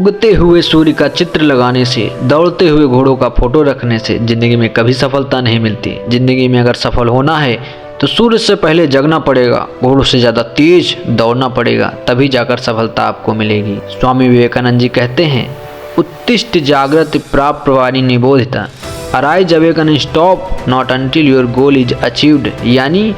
उगते हुए सूर्य का चित्र लगाने से, दौड़ते हुए घोड़ों का फोटो रखने से जिंदगी में कभी सफलता नहीं मिलती। जिंदगी में अगर सफल होना है तो सूर्य से पहले जगना पड़ेगा, घोड़ों से ज़्यादा तेज दौड़ना पड़ेगा, तभी जाकर सफलता आपको मिलेगी। स्वामी विवेकानंद जी कहते हैं, उत्तिष्ठ जागृत प्राप्तवाणी निबोधिता, arise awake and stop not until your goal is achieved, यानी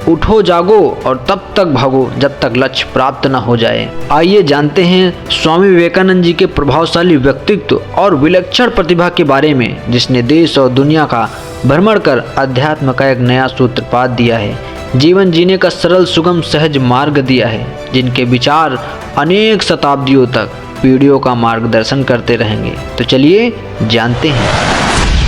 उठो जागो और तब तक भागो जब तक लक्ष्य प्राप्त न हो जाए। आइए जानते हैं स्वामी विवेकानंद जी के प्रभावशाली व्यक्तित्व और विलक्षण प्रतिभा के बारे में, जिसने देश और दुनिया का भ्रमण कर अध्यात्म का एक नया सूत्रपात दिया है, जीवन जीने का सरल सुगम सहज मार्ग दिया है, जिनके विचार अनेक शताब्दियों तक पीढ़ियों का मार्गदर्शन करते रहेंगे। तो चलिए जानते हैं।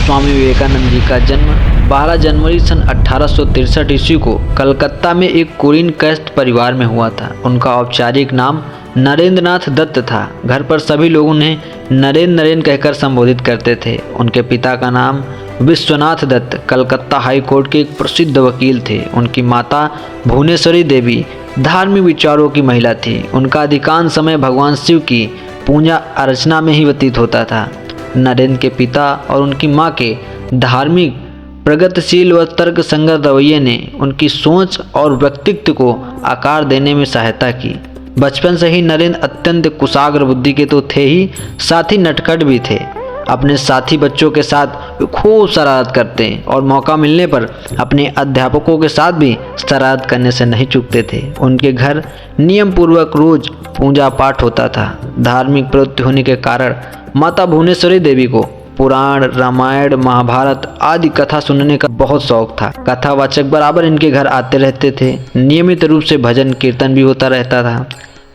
स्वामी विवेकानंद जी का जन्म 12 जनवरी सन 1863 ईस्वी को कलकत्ता में एक कुलीन कायस्थ परिवार में हुआ था। उनका औपचारिक नाम नरेंद्रनाथ दत्त था। घर पर सभी लोग उन्हें नरेन कहकर संबोधित करते थे। उनके पिता का नाम विश्वनाथ दत्त कलकत्ता हाई कोर्ट के एक प्रसिद्ध वकील थे। उनकी माता भुवनेश्वरी देवी धार्मिक विचारों की महिला थी। उनका अधिकांश समय भगवान शिव की पूजा अर्चना में ही व्यतीत होता था। नरेंद्र के पिता और उनकी मां के धार्मिक, प्रगतिशील व तर्क संगत रवैये ने उनकी सोच और व्यक्तित्व को आकार देने में सहायता की। बचपन से ही नरेंद्र अत्यंत कुशाग्र बुद्धि के तो थे ही, साथ ही नटखट भी थे। अपने साथी बच्चों के साथ खूब शरारत करते और मौका मिलने पर अपने अध्यापकों के साथ भी शरारत करने से नहीं चूकते थे। उनके घर नियम पूर्वक रोज पूजा पाठ होता था। धार्मिक प्रवृत्ति होने के कारण माता भुवनेश्वरी देवी को पुराण, रामायण, महाभारत आदि कथा सुनने का बहुत शौक था। कथावाचक बराबर इनके घर आते रहते थे। नियमित रूप से भजन कीर्तन भी होता रहता था।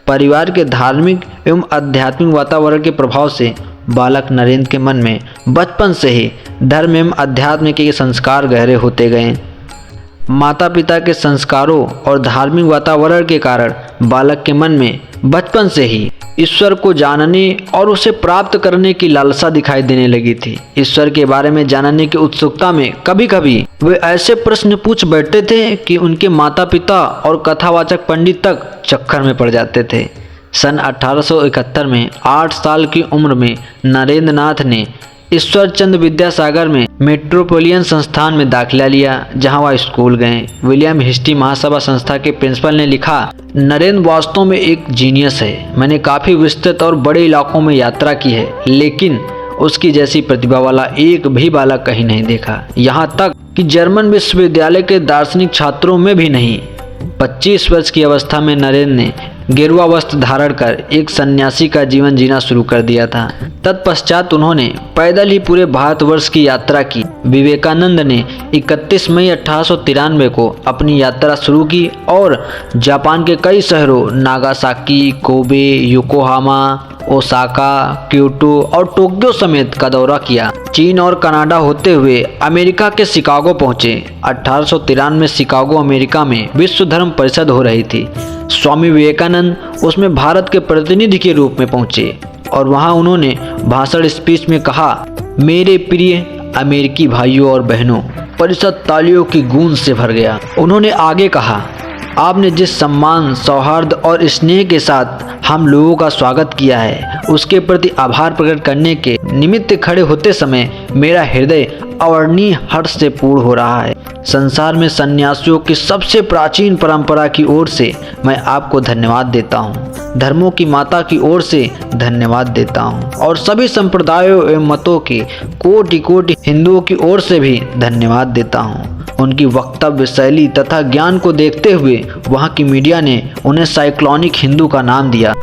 परिवार के धार्मिक एवं आध्यात्मिक वातावरण के प्रभाव से बालक नरेंद्र के मन में बचपन से ही धर्म एवं अध्यात्म के संस्कार गहरे होते गए। माता पिता के संस्कारों और धार्मिक वातावरण के कारण बालक के मन में बचपन से ही ईश्वर को जानने और उसे प्राप्त करने की लालसा दिखाई देने लगी थी। ईश्वर के बारे में जानने की उत्सुकता में कभी कभी वे ऐसे प्रश्न पूछ बैठते थे कि उनके माता पिता और कथावाचक पंडित तक चक्कर में पड़ जाते थे। सन 1871 में 8 साल की उम्र में नरेंद्र नाथ ने ईश्वरचंद विद्यासागर में मेट्रोपोलियन संस्थान में दाखिला लिया, जहां वह स्कूल गए। विलियम हिस्टी महासभा संस्था के प्रिंसिपल ने लिखा, नरेंद्र वास्तव में एक जीनियस है। मैंने काफ़ी विस्तृत और बड़े इलाकों में यात्रा की है, लेकिन उसकी जैसी प्रतिभा वाला एक भी बालक कहीं नहीं देखा। यहाँ तक कि जर्मन विश्वविद्यालय के दार्शनिक छात्रों में भी नहीं। 25 वर्ष की अवस्था में नरेंद्र ने गेरुआ वस्त्र धारण कर एक सन्यासी का जीवन जीना शुरू कर दिया था। तत्पश्चात उन्होंने पैदल ही पूरे भारतवर्ष की यात्रा की। विवेकानंद ने 31 मई 1893 को अपनी यात्रा शुरू की और जापान के कई शहरों Nagasaki, Kobe, Yokohama, Osaka, Kyoto और टोक्यो समेत का दौरा किया। चीन और कनाडा होते हुए अमेरिका के शिकागो पहुंचे। 1893 में शिकागो अमेरिका में विश्व धर्म परिषद हो रही थी। स्वामी विवेकानंद उसमें भारत के प्रतिनिधि के रूप में पहुंचे और वहां उन्होंने भाषण स्पीच में कहा, मेरे प्रिय अमेरिकी भाइयों और बहनों, परिषद तालियों की गूंज से भर गया। उन्होंने आगे कहा, आपने जिस सम्मान, सौहार्द और स्नेह के साथ हम लोगों का स्वागत किया है, उसके प्रति आभार प्रकट करने के निमित्त खड़े होते समय मेरा हृदय अवर्णनीय हर्ष से पूर्ण हो रहा है। संसार में सन्यासियों की सबसे प्राचीन परंपरा की ओर से मैं आपको धन्यवाद देता हूँ। धर्मों की माता की ओर से धन्यवाद देता हूँ और सभी संप्रदायों एवं मतों के कोटि कोटि हिंदुओं की ओर से भी धन्यवाद देता हूँ। उनकी वक्तव्य शैली तथा ज्ञान को देखते हुए वहाँ की मीडिया ने उन्हें साइक्लोनिक हिंदू का नाम दिया।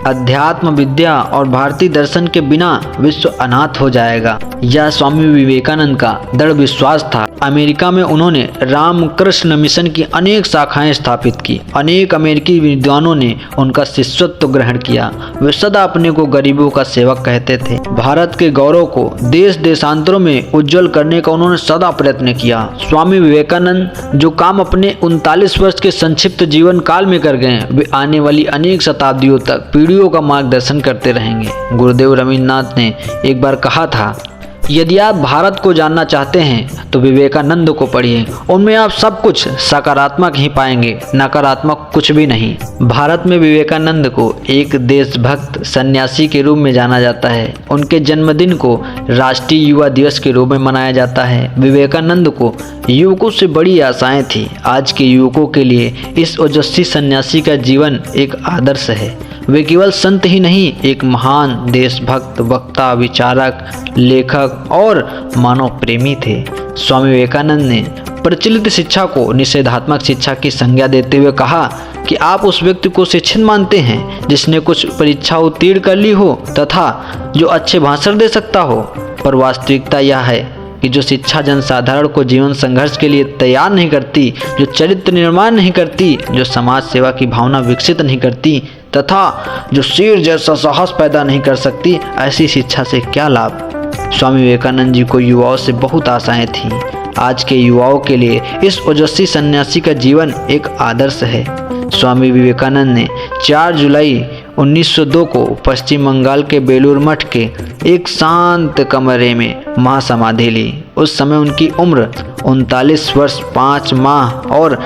अध्यात्म विद्या और भारतीय दर्शन के बिना विश्व अनाथ हो जाएगा, यह स्वामी विवेकानंद का दृढ़ विश्वास था। अमेरिका में उन्होंने रामकृष्ण मिशन की अनेक शाखाएं स्थापित की। अनेक अमेरिकी विद्वानों ने उनका शिष्यत्व ग्रहण किया। वे सदा अपने को गरीबों का सेवक कहते थे। भारत के गौरव को देश देशांतरों में उज्जवल करने का उन्होंने सदा प्रयत्न किया। स्वामी विवेकानंद जो काम अपने 39 वर्ष के संक्षिप्त जीवन काल में कर गए, वे आने वाली अनेक शताब्दियों तक पीढ़ियों का मार्गदर्शन करते रहेंगे। गुरुदेव रवींद्रनाथ ने एक बार कहा था, यदि आप भारत को जानना चाहते हैं तो विवेकानंद को पढ़िए, उनमें आप सब कुछ सकारात्मक ही पाएंगे, नकारात्मक कुछ भी नहीं। भारत में विवेकानंद को एक देशभक्त सन्यासी के रूप में जाना जाता है। उनके जन्मदिन को राष्ट्रीय युवा दिवस के रूप में मनाया जाता है। विवेकानंद को युवकों से बड़ी आशाएं थी। आज के युवकों के लिए इस ओजस्वी सन्यासी का जीवन एक आदर्श है। वे केवल संत ही नहीं, एक महान देशभक्त, वक्ता, विचारक, लेखक और मानव प्रेमी थे। स्वामी विवेकानंद ने प्रचलित शिक्षा को निषेधात्मक शिक्षा की संज्ञा देते हुए कहा कि आप उस व्यक्ति को शिक्षित मानते हैं जिसने कुछ परीक्षा उत्तीर्ण कर ली हो तथा जो अच्छे भाषण दे सकता हो, पर वास्तविकता यह है कि जो शिक्षा जनसाधारण को जीवन संघर्ष के लिए तैयार नहीं करती, जो चरित्र निर्माण नहीं करती, जो समाज सेवा की भावना विकसित नहीं करती तथा जो शेर जैसा साहस पैदा नहीं कर सकती, ऐसी शिक्षा से क्या लाभ। स्वामी विवेकानंद जी को युवाओं से बहुत आशाएं थीं। आज के युवाओं के लिए इस ओजस्वी सन्यासी का जीवन एक आदर्श है। स्वामी विवेकानंद ने 4 जुलाई 1902 को पश्चिम बंगाल के बेलूर मठ के एक शांत कमरे में महासमाधि ली। उस समय उनकी उम्र 39 वर्ष 5 माह और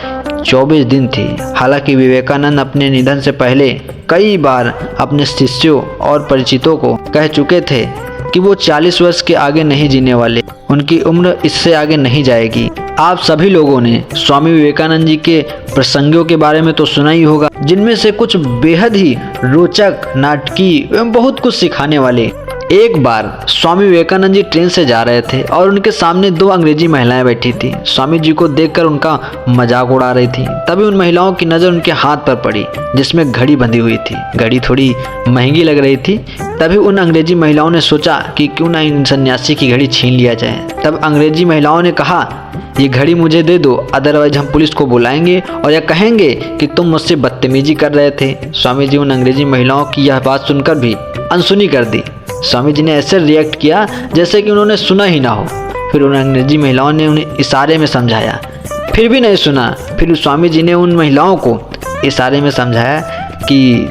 24 दिन थी। हालांकि विवेकानंद अपने निधन से पहले कई बार अपने शिष्यों और परिचितों को कह चुके थे कि वो 40 वर्ष के आगे नहीं जीने वाले, उनकी उम्र इससे आगे नहीं जाएगी। आप सभी लोगों ने स्वामी विवेकानंद जी के प्रसंगों के बारे में तो सुना ही होगा, जिनमें से कुछ बेहद ही रोचक, नाटकीय एवं बहुत कुछ सिखाने वाले। एक बार स्वामी विवेकानंद जी ट्रेन से जा रहे थे और उनके सामने 2 अंग्रेजी महिलाएं बैठी थी। स्वामी जी को देखकर उनका मजाक उड़ा रही थी। तभी उन महिलाओं की नज़र उनके हाथ पर पड़ी जिसमें घड़ी बंधी हुई थी। घड़ी थोड़ी महंगी लग रही थी। तभी उन अंग्रेजी महिलाओं ने सोचा कि क्यों ना इन सन्यासी की घड़ी छीन लिया जाए। तब अंग्रेजी महिलाओं ने कहा, ये घड़ी मुझे दे दो, अदरवाइज हम पुलिस को बुलाएंगे और यह कहेंगे कि तुम मुझसे बदतमीजी कर रहे थे। स्वामी जी उन अंग्रेजी महिलाओं की यह बात सुनकर भी अनसुनी कर दी। स्वामी जी ने ऐसे रिएक्ट किया जैसे कि उन्होंने सुना ही ना हो। फिर उन अंग्रेजी महिलाओं ने उन्हें इशारे में समझाया, फिर भी नहीं सुना। फिर स्वामी जी ने उन महिलाओं को इशारे में समझाया कि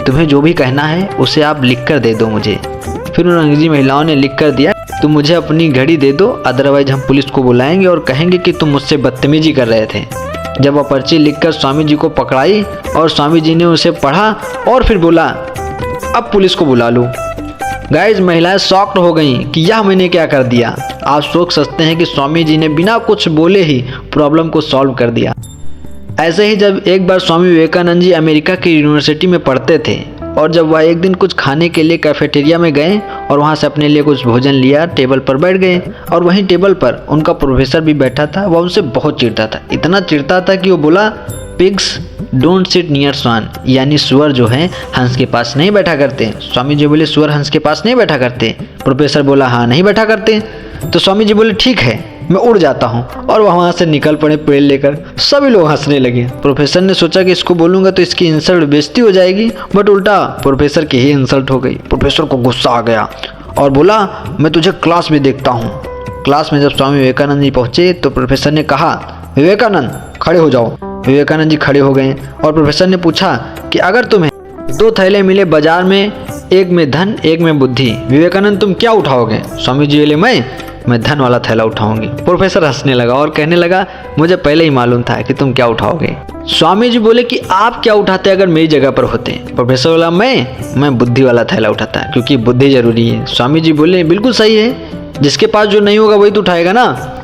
तुम्हें जो भी कहना है उसे आप लिख कर दे दो मुझे। फिर उन अंग्रेजी महिलाओं ने लिख कर दिया, तुम मुझे अपनी घड़ी दे दो, अदरवाइज हम पुलिस को बुलाएंगे और कहेंगे कि तुम मुझसे बदतमीजी कर रहे थे। जब वह पर्ची लिखकर स्वामी जी को पकड़ाई और स्वामी जी ने उसे पढ़ा और फिर बोला, अब पुलिस को बुला लो। गाइज, महिलाएं शॉक्ड हो गईं कि यह मैंने क्या कर दिया। आप सोच सकते हैं कि स्वामी जी ने बिना कुछ बोले ही प्रॉब्लम को सॉल्व कर दिया। ऐसे ही जब एक बार स्वामी विवेकानंद जी अमेरिका की यूनिवर्सिटी में पढ़ते थे और जब वह एक दिन कुछ खाने के लिए कैफेटेरिया में गए और वहां से अपने लिए कुछ भोजन लिया, टेबल पर बैठ गए और वहीं टेबल पर उनका प्रोफेसर भी बैठा था। वह उनसे बहुत चिढ़ता था, इतना चिढ़ता था कि वो बोला, पिग्स डोंट सिट नियर स्वान, यानी सुअर जो है हंस के पास नहीं बैठा करते। स्वामी जी बोले, सुअर हंस के पास नहीं बैठा करते? प्रोफेसर बोला, हाँ नहीं बैठा करते। तो स्वामी जी बोले, ठीक है मैं उड़ जाता हूँ, और वहाँ से निकल पड़े पेड़ लेकर। सभी लोग हंसने लगे। प्रोफेसर ने सोचा कि इसको बोलूंगा तो इसकी इंसल्ट बेइज्जती हो जाएगी, बट उल्टा प्रोफेसर की ही इंसल्ट हो गई। प्रोफेसर को गुस्सा आ गया और बोला, मैं तुझे क्लास में देखता हूँ। क्लास में जब स्वामी विवेकानंद जी पहुंचे तो प्रोफेसर ने कहा, विवेकानंद खड़े हो जाओ। विवेकानंद जी खड़े हो गए और प्रोफेसर ने पूछा कि अगर तुम्हें 2 थैले मिले बाजार में, एक में धन एक में बुद्धि, विवेकानंद तुम क्या उठाओगे? स्वामी जी बोले, मैं धन वाला थैला उठाऊंगी। प्रोफेसर हंसने लगा और कहने लगा, मुझे पहले ही मालूम था कि तुम क्या उठाओगे। स्वामी जी बोले कि आप क्या उठाते अगर मेरी जगह पर होते? प्रोफेसर बोला, मैं बुद्धि वाला थैला उठाता क्योंकि बुद्धि जरूरी है। स्वामी जी बोले, बिल्कुल सही है, जिसके पास जो नहीं होगा वही तो उठाएगा ना।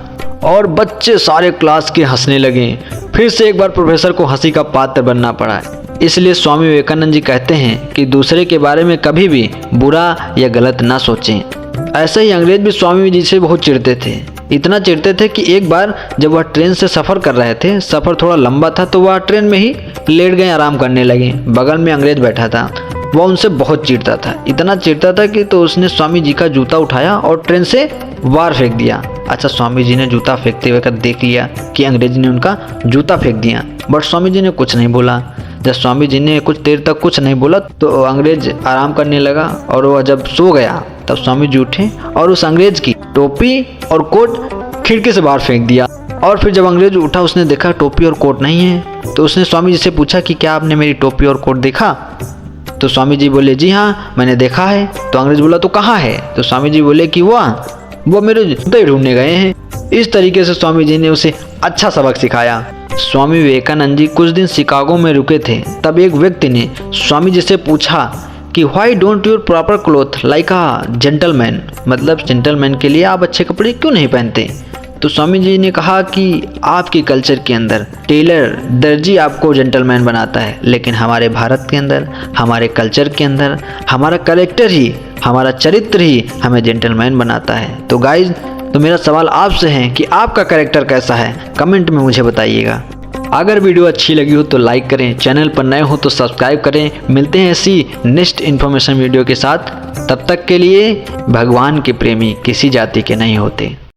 और बच्चे सारे क्लास के हंसने लगे। फिर से एक बार प्रोफेसर को हंसी का पात्र बनना पड़ा। इसलिए स्वामी विवेकानंद जी कहते हैं कि दूसरे के बारे में कभी भी बुरा या गलत ना सोचें। ऐसे ही अंग्रेज भी स्वामी जी से बहुत चिढ़ते थे। इतना चिढ़ते थे कि एक बार जब वह ट्रेन से सफ़र कर रहे थे, सफ़र थोड़ा लंबा था, तो वह ट्रेन में ही लेट गए, आराम करने लगे। बगल में अंग्रेज बैठा था, वह उनसे बहुत चिढ़ता था। इतना चिढ़ता था कि तो उसने स्वामी जी का जूता उठाया और ट्रेन से बाहर फेंक दिया। अच्छा, स्वामी जी ने जूता फेंकते हुए देख लिया कि अंग्रेज ने उनका जूता फेंक दिया, बट स्वामी जी ने कुछ नहीं बोला। जब स्वामी जी ने कुछ देर तक कुछ नहीं बोला तो अंग्रेज आराम करने लगा और वह जब सो गया तब स्वामी जी उठे और उस अंग्रेज की टोपी और कोट खिड़की से बाहर फेंक दिया। और फिर जब अंग्रेज उठा, उसने देखा टोपी और कोट नहीं है, तो उसने स्वामी जी से पूछा कि क्या आपने मेरी टोपी और कोट देखा? तो स्वामी जी बोले, जी हाँ मैंने देखा है। तो अंग्रेज बोला, तो कहाँ है? तो स्वामी जी बोले कि वह वो मेरे जूते ढूंढने गए हैं। इस तरीके से स्वामी जी ने उसे अच्छा सबक सिखाया। स्वामी विवेकानंद जी कुछ दिन शिकागो में रुके थे। तब एक व्यक्ति ने स्वामी जी से पूछा कि why don't your proper cloth like a gentleman, मतलब जेंटलमैन के लिए आप अच्छे कपड़े क्यों नहीं पहनते। तो स्वामी जी ने कहा कि आपके कल्चर के अंदर टेलर दर्जी आपको जेंटलमैन बनाता है, लेकिन हमारे भारत के अंदर, हमारे कल्चर के अंदर हमारा कैरेक्टर ही, हमारा चरित्र ही हमें जेंटलमैन बनाता है। तो गाइज, तो मेरा सवाल आपसे है कि आपका कैरेक्टर कैसा है, कमेंट में मुझे बताइएगा। अगर वीडियो अच्छी लगी हो तो लाइक करें, चैनल पर नए हो तो सब्सक्राइब करें। मिलते हैं ऐसी नेक्स्ट इन्फॉर्मेशन वीडियो के साथ। तब तक के लिए भगवान के प्रेमी किसी जाति के नहीं होते।